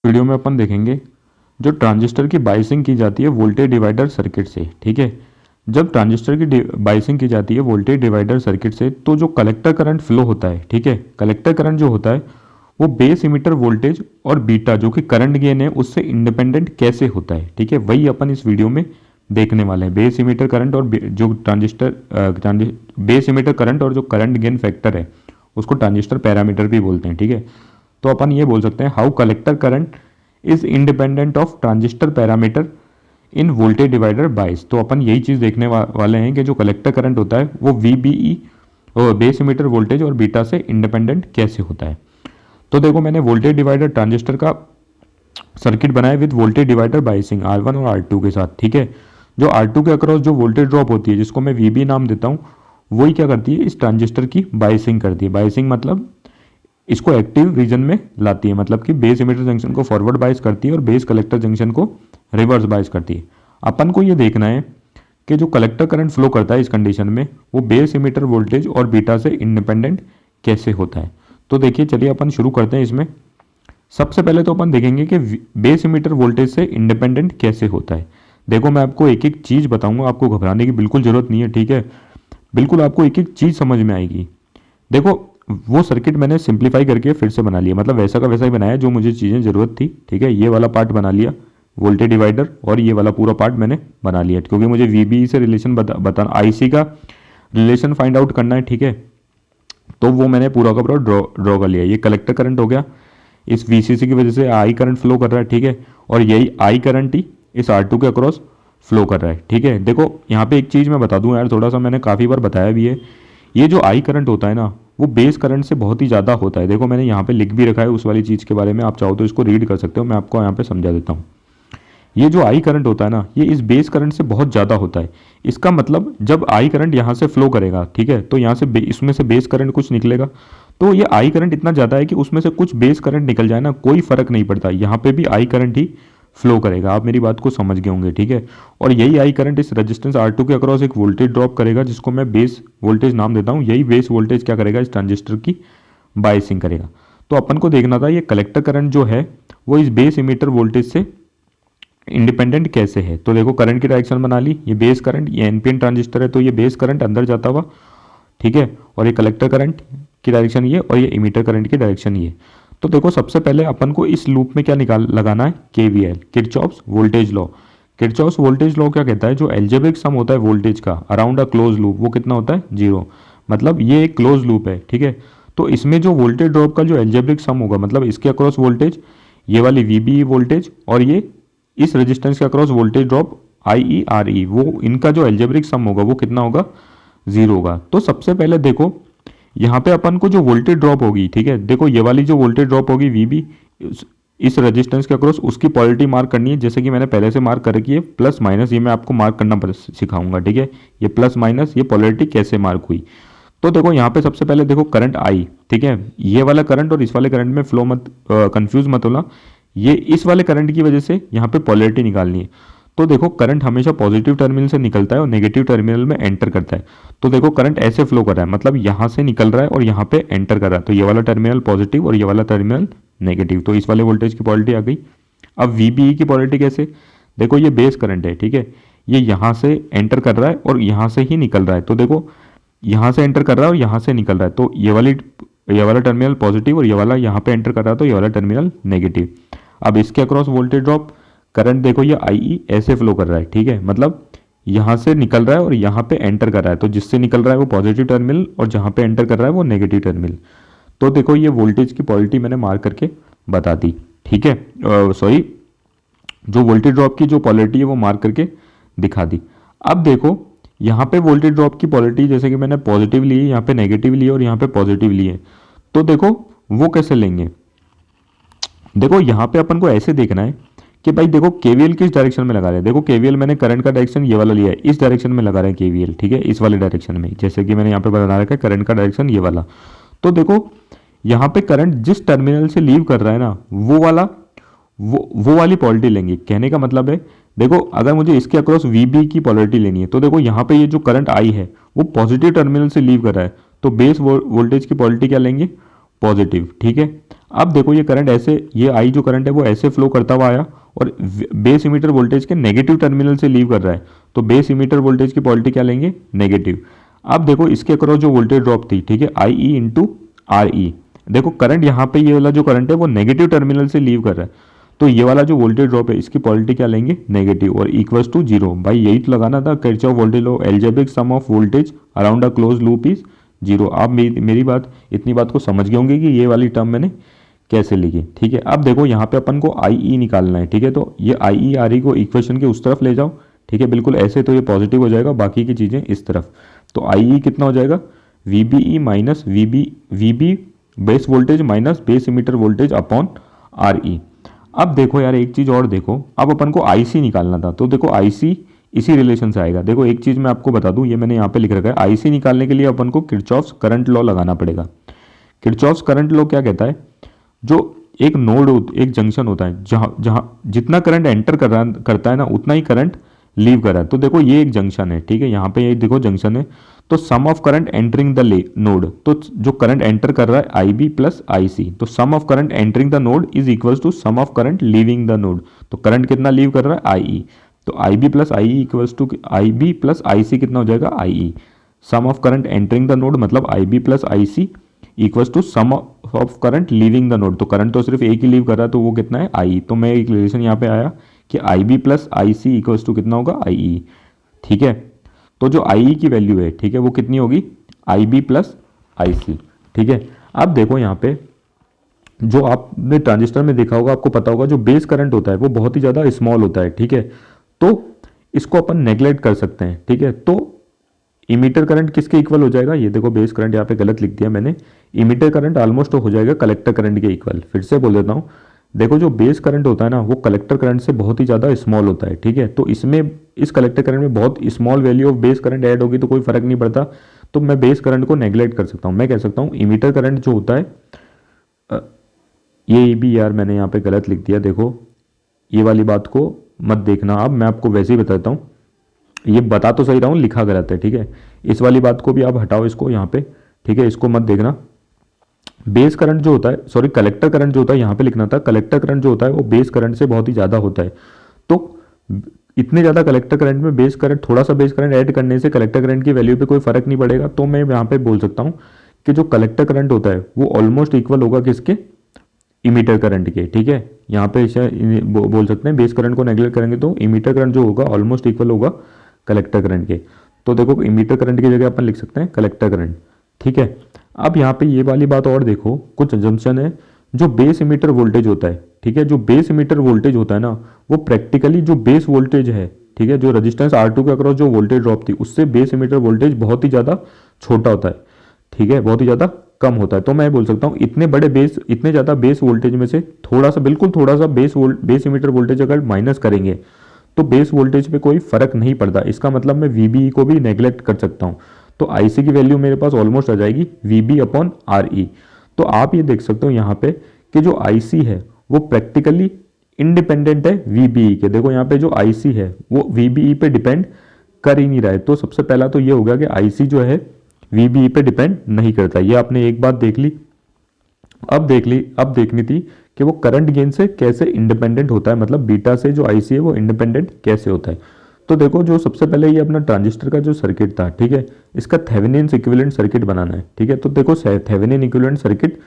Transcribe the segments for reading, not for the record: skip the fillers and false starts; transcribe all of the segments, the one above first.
Video में अपन देखेंगे जो ट्रांजिस्टर की बाइसिंग की जाती है वोल्टेज डिवाइडर सर्किट से। ठीक है, जब ट्रांजिस्टर की बाइसिंग की जाती है वोल्टेज डिवाइडर सर्किट से तो जो कलेक्टर करंट फ्लो होता है, ठीक है, कलेक्टर करंट जो होता है वो बेस इमीटर वोल्टेज और बीटा जो कि करंट गेन है उससे इंडिपेंडेंट कैसे होता है। ठीक है, वही अपन इस वीडियो में देखने वाले हैं। बेस इमीटर करंट और जो बेस इमीटर करंट और जो करंट गेन फैक्टर है उसको ट्रांजिस्टर पैरामीटर भी बोलते हैं। ठीक है, तो अपन ये बोल सकते हैं how collector current is independent of transistor parameter in voltage divider बाइस। तो अपन यही चीज़ देखने वाले हैं कि जो कलेक्टर करंट होता है वो वीबीई और बेस इमीटर वोल्टेज और बीटा से इंडिपेंडेंट कैसे होता है। तो देखो, मैंने वोल्टेज डिवाइडर ट्रांजिस्टर का सर्किट बनाया with voltage divider biasing R1 और R2 के साथ। ठीक है, जो R2 के अक्रॉस जो वोल्टेज ड्रॉप होती है जिसको मैं VB नाम देता हूँ, वही क्या करती है, इस ट्रांजिस्टर की बाइसिंग करती है। बाइसिंग मतलब इसको एक्टिव रीजन में लाती है, मतलब कि बेस इमीटर जंक्शन को फॉरवर्ड बाइस करती है और बेस कलेक्टर जंक्शन को रिवर्स बाइस करती है। अपन को ये देखना है कि जो कलेक्टर करंट फ्लो करता है इस कंडीशन में वो बेस इमीटर वोल्टेज और बीटा से इंडिपेंडेंट कैसे होता है। तो देखिए, चलिए अपन शुरू करते हैं इसमें। सबसे पहले तो अपन देखेंगे कि बेस इमीटर वोल्टेज से इंडिपेंडेंट कैसे होता है। देखो, मैं आपको एक एक चीज़ बताऊंगा, आपको घबराने की बिल्कुल ज़रूरत नहीं है। ठीक है, बिल्कुल आपको एक एक चीज़ समझ में आएगी। देखो, वो सर्किट मैंने सिंप्लीफाई करके फिर से बना लिया, मतलब वैसा का वैसा ही बनाया जो मुझे चीज़ें ज़रूरत थी। ठीक है, ये वाला पार्ट बना लिया वोल्टेज डिवाइडर और ये वाला पूरा पार्ट मैंने बना लिया क्योंकि मुझे VBE से रिलेशन बताना, IC का रिलेशन फाइंड आउट करना है। ठीक है, तो वो मैंने पूरा का पूरा ड्रॉ कर लिया। ये कलेक्टर करंट हो गया, इस VCC की वजह से आई करंट फ्लो कर रहा है। ठीक है, और यही आई करंट ही इस R2 के अक्रॉस फ्लो कर रहा है। ठीक है, देखो यहाँ पे एक चीज़ मैं बता दूं यार, थोड़ा सा मैंने काफ़ी बार बताया भी है, ये जो आई करंट होता है ना वो बेस करंट से बहुत ही ज़्यादा होता है। देखो, मैंने यहाँ पे लिख भी रखा है उस वाली चीज़ के बारे में, आप चाहो तो इसको रीड कर सकते हो, मैं आपको यहाँ पे समझा देता हूँ। ये जो आई करंट होता है ना ये इस बेस करंट से बहुत ज़्यादा होता है। इसका मतलब जब आई करंट यहाँ से फ्लो करेगा, ठीक है, तो यहाँ से इसमें से बेस करंट कुछ निकलेगा, तो ये आई करंट इतना ज़्यादा है कि उसमें से कुछ बेस करंट निकल जाए ना, कोई फर्क नहीं पड़ता, यहाँ पे भी आई करंट ही फ्लो करेगा। आप मेरी बात को समझ गए होंगे। ठीक है, और यही आई करंट इस रेजिस्टेंस R2 के अक्रॉस एक वोल्टेज ड्रॉप करेगा जिसको मैं बेस वोल्टेज नाम देता हूँ। यही बेस वोल्टेज क्या करेगा, इस ट्रांजिस्टर की बाइसिंग करेगा। तो अपन को देखना था ये कलेक्टर करंट जो है वो इस बेस इमीटर वोल्टेज से इंडिपेंडेंट कैसे है। तो देखो, करंट की डायरेक्शन बना ली, ये बेस करंट, ये NPN ट्रांजिस्टर है तो ये बेस करंट अंदर जाता हुआ, ठीक है, और ये कलेक्टर करंट की डायरेक्शन ये और ये इमीटर करंट की डायरेक्शन ये। तो देखो, सबसे पहले अपन को इस लूप में क्या लगाना है, KVL, Kirchhoff's voltage law. Kirchhoff's voltage law क्या कहता है, जो एल्जेब्रिक सम होता है वोल्टेज का अराउंड अ क्लोज लूप वो कितना होता है, 0। मतलब ये एक क्लोज लूप है। ठीक है, तो इसमें जो वोल्टेज ड्रॉप का जो एल्जेब्रिक सम होगा, मतलब इसके अक्रॉस वोल्टेज, ये वाली VBE वोल्टेज और ये इस रेजिस्टेंस के अक्रॉस वोल्टेज ड्रॉप IERE, वो इनका जो एल्जेब्रिक सम होगा वो कितना होगा, 0 होगा। तो सबसे पहले देखो यहाँ पे अपन को जो वोल्टेज ड्रॉप होगी, ठीक है, देखो ये वाली जो वोल्टेज ड्रॉप होगी VB इस रेजिस्टेंस के अक्रॉस, उसकी पोलरिटी मार्क करनी है जैसे कि मैंने पहले से मार्क कर रखी है, प्लस माइनस, ये मैं आपको मार्क करना सिखाऊंगा। ठीक है, ये प्लस माइनस, ये पोलरिटी कैसे मार्क हुई। तो देखो यहाँ पे सबसे पहले देखो करंट आई, ठीक है, ये वाला करंट और इस वाले करंट में फ्लो मत कंफ्यूज मत होना, ये इस वाले करंट की वजह से यहाँ पे पोलरिटी निकालनी है। तो देखो, करंट हमेशा पॉजिटिव टर्मिनल से निकलता है और नेगेटिव टर्मिनल में एंटर करता है। तो देखो, करंट ऐसे फ्लो कर रहा है, मतलब यहाँ से निकल रहा है और यहाँ पे एंटर कर रहा है, तो ये वाला टर्मिनल पॉजिटिव और ये वाला टर्मिनल नेगेटिव, तो इस वाले वोल्टेज की पोलरिटी आ गई। अब VBE की पोलरिटी कैसे, देखो ये बेस करंट है, ठीक है, ये यहाँ से एंटर कर रहा है और यहाँ से ही निकल रहा है। तो देखो, यहाँ से एंटर कर रहा है और यहाँ से निकल रहा है, तो ये वाला टर्मिनल पॉजिटिव और ये वाला यहाँ पे एंटर कर रहा है, तो ये वाला टर्मिनल नेगेटिव। अब इसके अक्रॉस वोल्टेज ड्रॉप करंट देखो, ये IE ऐसे फ्लो कर रहा है, ठीक है, मतलब यहाँ से निकल रहा है और यहाँ पे एंटर कर रहा है, तो जिससे निकल रहा है वो पॉजिटिव टर्मिनल और जहाँ पे एंटर कर रहा है वो नेगेटिव टर्मिनल। तो देखो, ये वोल्टेज की पोलरिटी मैंने मार्क करके बता दी। ठीक है, सॉरी, जो वोल्टेज ड्रॉप की जो पोलरिटी है वो मार्क करके दिखा दी। अब देखो, यहाँ पे वोल्टेज ड्रॉप की पोलरिटी जैसे कि मैंने पॉजिटिव ली है, यहाँ पे नेगेटिव ली है और यहाँ पे पॉजिटिव ली है। तो देखो वो कैसे लेंगे, देखो यहाँ पे अपन को ऐसे देखना है कि भाई देखो KVL किस डायरेक्शन में लगा रहे हैं। देखो KVL मैंने करंट का डायरेक्शन ये वाला लिया है, इस डायरेक्शन में लगा रहे हैं KVL, ठीक है, इस वाले डायरेक्शन में, जैसे कि मैंने यहाँ पे बता रखा है करंट का डायरेक्शन ये वाला। तो देखो यहाँ पे करंट जिस टर्मिनल से लीव कर रहा है ना वो वाली पोलरिटी लेंगे। कहने का मतलब है, देखो अगर मुझे इसके अक्रॉस VB की पोलरिटी लेनी है तो देखो यहाँ पे ये जो करंट आई है वो पॉजिटिव टर्मिनल से लीव कर रहा है, तो बेस वोल्टेज की पोलरिटी क्या लेंगे, पॉजिटिव। ठीक है, अब देखो ये करंट ऐसे, ये आई जो करंट है वो ऐसे फ्लो करता हुआ आया और बेस इमीटर वोल्टेज के नेगेटिव टर्मिनल से लीव कर रहा है, तो बेस इमीटर वोल्टेज की पोलरिटी क्या लेंगे, नेगेटिव। अब देखो इसके अक्रॉस जो वोल्टेज ड्रॉप थी, ठीक है, I E into R E, देखो करंट यहाँ पे ये वाला जो करंट है वो नेगेटिव टर्मिनल से लीव कर रहा है, तो ये वाला जो वोल्टेज ड्रॉप है इसकी पोलरिटी क्या लेंगे, नेगेटिव, और इक्वल्स टू जीरो। भाई यही तो लगाना था, Kirchhoff voltage law, algebraic sum of voltage around a close loop is zero. आप मेरी बात, इतनी बात को समझ गए होंगे कि ये वाली टर्म मैंने कैसे लिखी, ठीक है। अब देखो यहाँ पे अपन को आई ई निकालना है, ठीक है, तो ये आई ई आर ई को इक्वेशन के उस तरफ ले जाओ, ठीक है, बिल्कुल ऐसे, तो ये पॉजिटिव हो जाएगा, बाकी की चीज़ें इस तरफ, तो आई ई कितना हो जाएगा, V B E minus V B base voltage minus base emitter voltage upon R E. अब देखो यार एक चीज़ और देखो, अब अपन को आई सी निकालना था, तो देखो आई सी इसी रिलेशन से आएगा। देखो एक चीज़ मैं आपको बता दूं, ये मैंने यहाँ पे लिख रखा है, आई सी निकालने के लिए अपन को किरचॉफ्स करंट लॉ लगाना पड़ेगा। किरचॉफ्स करंट लॉ क्या कहता है, जो एक नोड, एक जंक्शन होता है, जहाँ जहाँ जितना करंट एंटर करता है ना उतना ही करंट लीव कर रहा है। तो देखो ये एक जंक्शन है, ठीक है, यहाँ पे ये देखो जंक्शन है, तो sum of current entering the node, तो जो करंट एंटर कर रहा है आई बी प्लस आई सी, तो sum of current entering the node is equals to sum of current leaving the node, तो करंट कितना लीव कर रहा है, आई ई, तो I B plus I E equals to I B plus I C कितना हो जाएगा, I E. Sum of current entering the node मतलब I B plus I C equals to sum of current leaving the node, तो current तो सिर्फ एक ही leave कर रहा है, तो वो कितना है, आई। तो मैं एक रिलेशन यहाँ पे आया कि I B plus I C equals to कितना होगा, आई ई, ठीक है। तो जो आई ई की वैल्यू है, ठीक है, वो कितनी होगी, आई बी प्लस आई सी, ठीक है। अब देखो यहाँ पे जो आपने ट्रांजिस्टर में देखा होगा, आपको पता होगा जो बेस करंट होता है वो बहुत ही ज़्यादा स्मॉल होता है, ठीक है, तो इसको अपन नेग्लेक्ट कर सकते हैं, ठीक है। तो इमीटर करंट किसके इक्वल हो जाएगा, ये देखो बेस करंट यहाँ पे गलत लिख दिया मैंने, इमीटर करंट ऑलमोस्ट हो जाएगा कलेक्टर करंट के इक्वल। फिर से बोल देता हूँ, देखो जो बेस करंट होता है ना वो कलेक्टर करंट से बहुत ही ज़्यादा स्मॉल होता है, ठीक है, तो इसमें इस कलेक्टर करंट में बहुत small value of base current add होगी तो कोई फर्क नहीं पड़ता, तो मैं बेस करंट को नेग्लेक्ट कर सकता हूँ। मैं कह सकता हूँ इमीटर करंट जो होता है, ये भी यार मैंने यहाँ पे गलत लिख दिया, देखो ये वाली बात को मत देखना, अब मैं आपको वैसे ही बताता हूँ, ये बता तो सही रहा हूँ, लिखा गलत है, ठीक है, इस वाली बात को भी आप हटाओ इसको यहाँ पे, ठीक है, इसको मत देखना। बेस करंट जो होता है, सॉरी कलेक्टर करंट जो होता है, यहाँ पे लिखना था, कलेक्टर करंट जो होता है वो बेस करंट से बहुत ही ज़्यादा होता है, तो इतने ज़्यादा कलेक्टर करंट में बेस करंट, थोड़ा सा बेस करंट ऐड करने से कलेक्टर करंट की वैल्यू पे कोई फर्क नहीं पड़ेगा, तो मैं यहाँ पे बोल सकता हूँ कि जो कलेक्टर करंट होता है वो ऑलमोस्ट इक्वल होगा किसके, इमीटर करंट के, ठीक है। यहाँ पे बोल सकते हैं बेस करंट को नेगलेक्ट करेंगे तो इमीटर करंट जो होगा ऑलमोस्ट इक्वल होगा कलेक्टर करंट के, तो देखो इमीटर करंट की जगह अपन लिख सकते हैं कलेक्टर करंट, ठीक है। अब यहाँ पे ये वाली बात और देखो, कुछ अजम्पशन है, जो बेस इमीटर वोल्टेज होता है, ठीक है, जो बेस इमीटर वोल्टेज होता है ना वो प्रैक्टिकली जो बेस वोल्टेज है, ठीक है, जो रेजिस्टेंस R2 के अक्रॉस जो वोल्टेज ड्रॉप थी उससे बेस इमीटर वोल्टेज बहुत ही ज़्यादा छोटा होता है, ठीक है, बहुत ही ज़्यादा कम होता है। तो मैं बोल सकता हूँ इतने ज़्यादा बेस वोल्टेज में से थोड़ा सा, बिल्कुल थोड़ा सा बेस इमीटर वोल्टेज अगर माइनस करेंगे तो बेस वोल्टेज पे कोई फर्क नहीं पड़ता, इसका मतलब मैं VBE को भी नेग्लेक्ट कर सकता हूँ, तो IC की वैल्यू मेरे पास ऑलमोस्ट आ जाएगी VB अपॉन RE। तो आप ये देख सकते हो यहाँ पे कि जो IC है वो प्रैक्टिकली इंडिपेंडेंट है VBE के। देखो यहाँ पे जो IC है वो VBE पे डिपेंड कर ही नहीं रहा है, तो सबसे पहला तो ये हो गया कि IC जो है VBE पे डिपेंड नहीं करता। ये आपने एक बात देख ली। अब देखनी थी कि वो करंट गेन से कैसे इंडिपेंडेंट होता है, मतलब बीटा से जो IC है वो इंडिपेंडेंट कैसे होता है। तो देखो जो सबसे पहले ये अपना ट्रांजिस्टर का जो सर्किट था, ठीक है, इसका थेवेनिन इक्विवेलेंट सर्किट बनाना है, ठीक है। तो देखो थेवेनिन इक्विवेलेंट सर्किट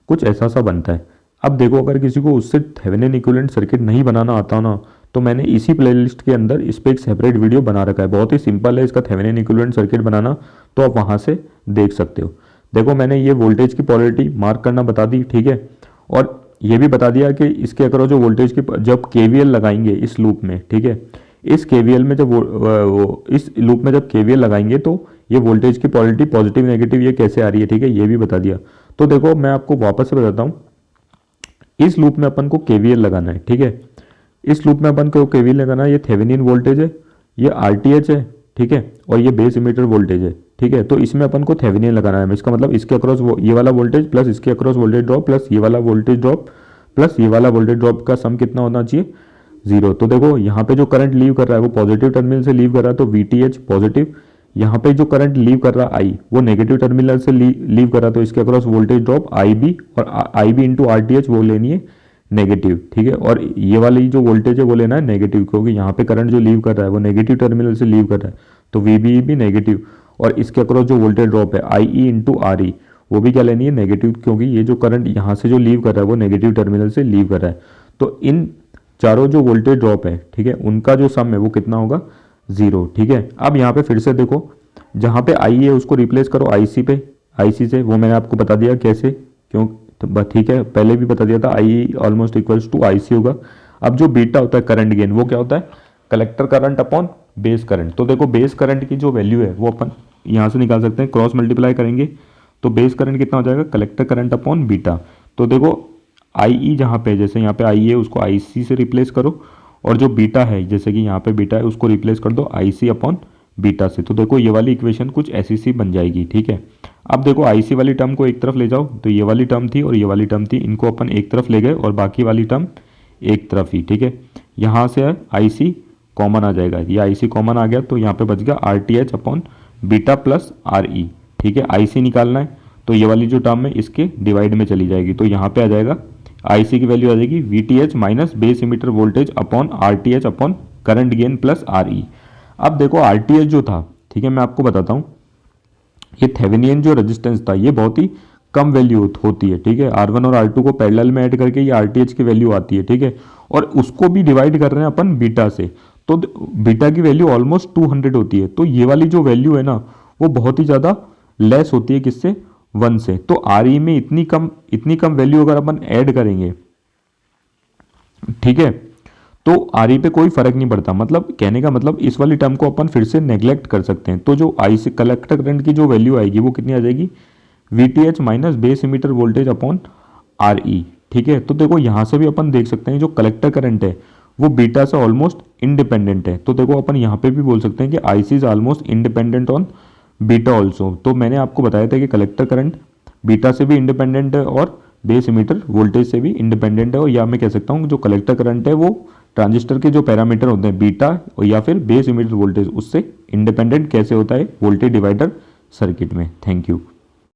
कुछ ऐसा सा बनता है। अब देखो अगर किसी को उससे थेवेनिन इक्विवेलेंट सर्किट नहीं बनाना आता ना, तो मैंने इसी प्लेलिस्ट के अंदर इस पर एक सेपरेट वीडियो बना रखा है, बहुत ही सिंपल है इसका थेवेनिन इक्विवेलेंट सर्किट बनाना, तो आप वहाँ से देख सकते हो। देखो मैंने ये वोल्टेज की पोलरिटी मार्क करना बता दी, ठीक है, और ये भी बता दिया कि इसके अक्रॉस जो वोल्टेज की जब KVL लगाएंगे इस लूप में, ठीक है, इस KVL में जब इस लूप में जब KVL लगाएंगे तो ये वोल्टेज की पोलरिटी पॉजिटिव नेगेटिव ये कैसे आ रही है, ठीक है, ये भी बता दिया। तो देखो मैं आपको वापस से बताता हूँ, इस लूप में अपन को KVL लगाना है, ठीक है, इस लूप में अपन को KVL लगाना है, ये थेवेनिन वोल्टेज है, ये RTH है, ठीक है, और ये बेस इमीटर वोल्टेज है, ठीक है। तो इसमें अपन को थेवेनिन लगाना है, इसका मतलब इसके अक्रॉस ये वाला वोल्टेज प्लस इसके अक्रॉस वोल्टेज ड्रॉप प्लस ये वाला वोल्टेज ड्रॉप प्लस ये वाला वोल्टेज ड्रॉप का सम कितना होना चाहिए, 0। तो देखो यहाँ पे जो करंट लीव कर रहा है वो पॉजिटिव टर्मिनल से लीव कर रहा है, तो VTH पॉजिटिव, यहाँ पे जो करंट लीव कर रहा आई वो नेगेटिव टर्मिनल से लीव कर रहा, तो इसके across voltage drop I B, और I B into R T H वो लेनी है नेगेटिव, ठीक है। और ये वाली जो वोल्टेज है वो लेना है नेगेटिव, क्योंकि यहाँ पे करंट जो लीव कर रहा है वो नेगेटिव टर्मिनल से लीव कर रहा है, तो वी बी भी नेगेटिव। और इसके अक्रॉस जो वोल्टेज ड्रॉप है I E into R E वो भी क्या लेनी है नेगेटिव, क्योंकि ये जो करंट यहाँ से जो लीव कर रहा है वो नेगेटिव टर्मिनल से लीव कर रहा है। तो इन चारों जो वोल्टेज ड्रॉप है, ठीक है, उनका जो सम है वो कितना होगा 0, ठीक है। अब यहाँ पे फिर से देखो, जहाँ पे आई है उसको रिप्लेस करो आईसी पे, आईसी से, वो मैंने आपको बता दिया कैसे, क्यों, तो ठीक है, पहले भी बता दिया था, I almost equals to IC होगा। अब जो बीटा होता है करंट गेन, वो क्या होता है collector current upon base current. तो देखो बेस करंट की जो वैल्यू है वो अपन यहाँ से निकाल सकते हैं, क्रॉस मल्टीप्लाई करेंगे तो बेस करंट कितना हो जाएगा कलेक्टर करंट अपॉन बीटा। तो देखो आई ई जहाँ पे, जैसे यहाँ पे आई है उसको आई सी से रिप्लेस करो, और जो बीटा है जैसे कि यहाँ पे बीटा है उसको रिप्लेस कर दो आई सी अपॉन बीटा से। तो देखो ये वाली इक्वेशन कुछ ऐसी सी बन जाएगी, ठीक है। अब देखो आई सी वाली टर्म को एक तरफ ले जाओ, तो ये वाली टर्म थी और ये वाली टर्म थी, इनको अपन एक तरफ ले गए और बाकी वाली टर्म एक तरफ ही, ठीक है। यहाँ से आई सी कॉमन आ जाएगा, ये आई सी कॉमन आ गया, तो यहाँ पे बच गया are T H upon beta plus R E, ठीक है। आई सी निकालना है तो ये वाली जो टर्म है इसके डिवाइड में चली जाएगी, तो यहाँ पे आ जाएगा आई सी की वैल्यू आ जाएगी we T H minus base emitter voltage upon are T H upon current gain plus are E. अब देखो आर टी एच जो था, ठीक है, मैं आपको बताता हूँ, ये थेवेनियन जो रेजिस्टेंस था ये बहुत ही कम वैल्यू होती है, ठीक है। R1 और R2 को पैरेलल में ऐड करके ये RTH की वैल्यू आती है, ठीक है। और उसको भी डिवाइड कर रहे हैं अपन बीटा से, तो बीटा की वैल्यू ऑलमोस्ट 200 होती है। तो ये वाली जो वैल्यू है ना वो बहुत ही ज़्यादा लेस होती है, किससे 1 से। तो RE में इतनी कम वैल्यू अगर अपन ऐड करेंगे, ठीक है, तो RE पे कोई फर्क नहीं पड़ता। मतलब कहने का मतलब इस वाली टर्म को अपन फिर से नेग्लेक्ट कर सकते हैं। तो जो आई सी कलेक्टर करंट की जो वैल्यू आएगी वो कितनी आ जाएगी we T H minus base emitter voltage upon R ई, ठीक है। तो देखो यहाँ से भी अपन देख सकते हैं जो कलेक्टर करंट है वो बीटा से ऑलमोस्ट इंडिपेंडेंट है। तो देखो अपन यहाँ पे भी बोल सकते हैं कि I C is almost independent on beta also. तो मैंने आपको बताया था कि कलेक्टर करंट बीटा से भी इंडिपेंडेंट है और बेस इमीटर वोल्टेज से भी इंडिपेंडेंट है। और या मैं कह सकता हूँ जो कलेक्टर करंट है वो ट्रांजिस्टर के जो पैरामीटर होते हैं बीटा या फिर बेस इमीटर वोल्टेज उससे इंडिपेंडेंट कैसे होता है वोल्टेज डिवाइडर सर्किट में। Thank you.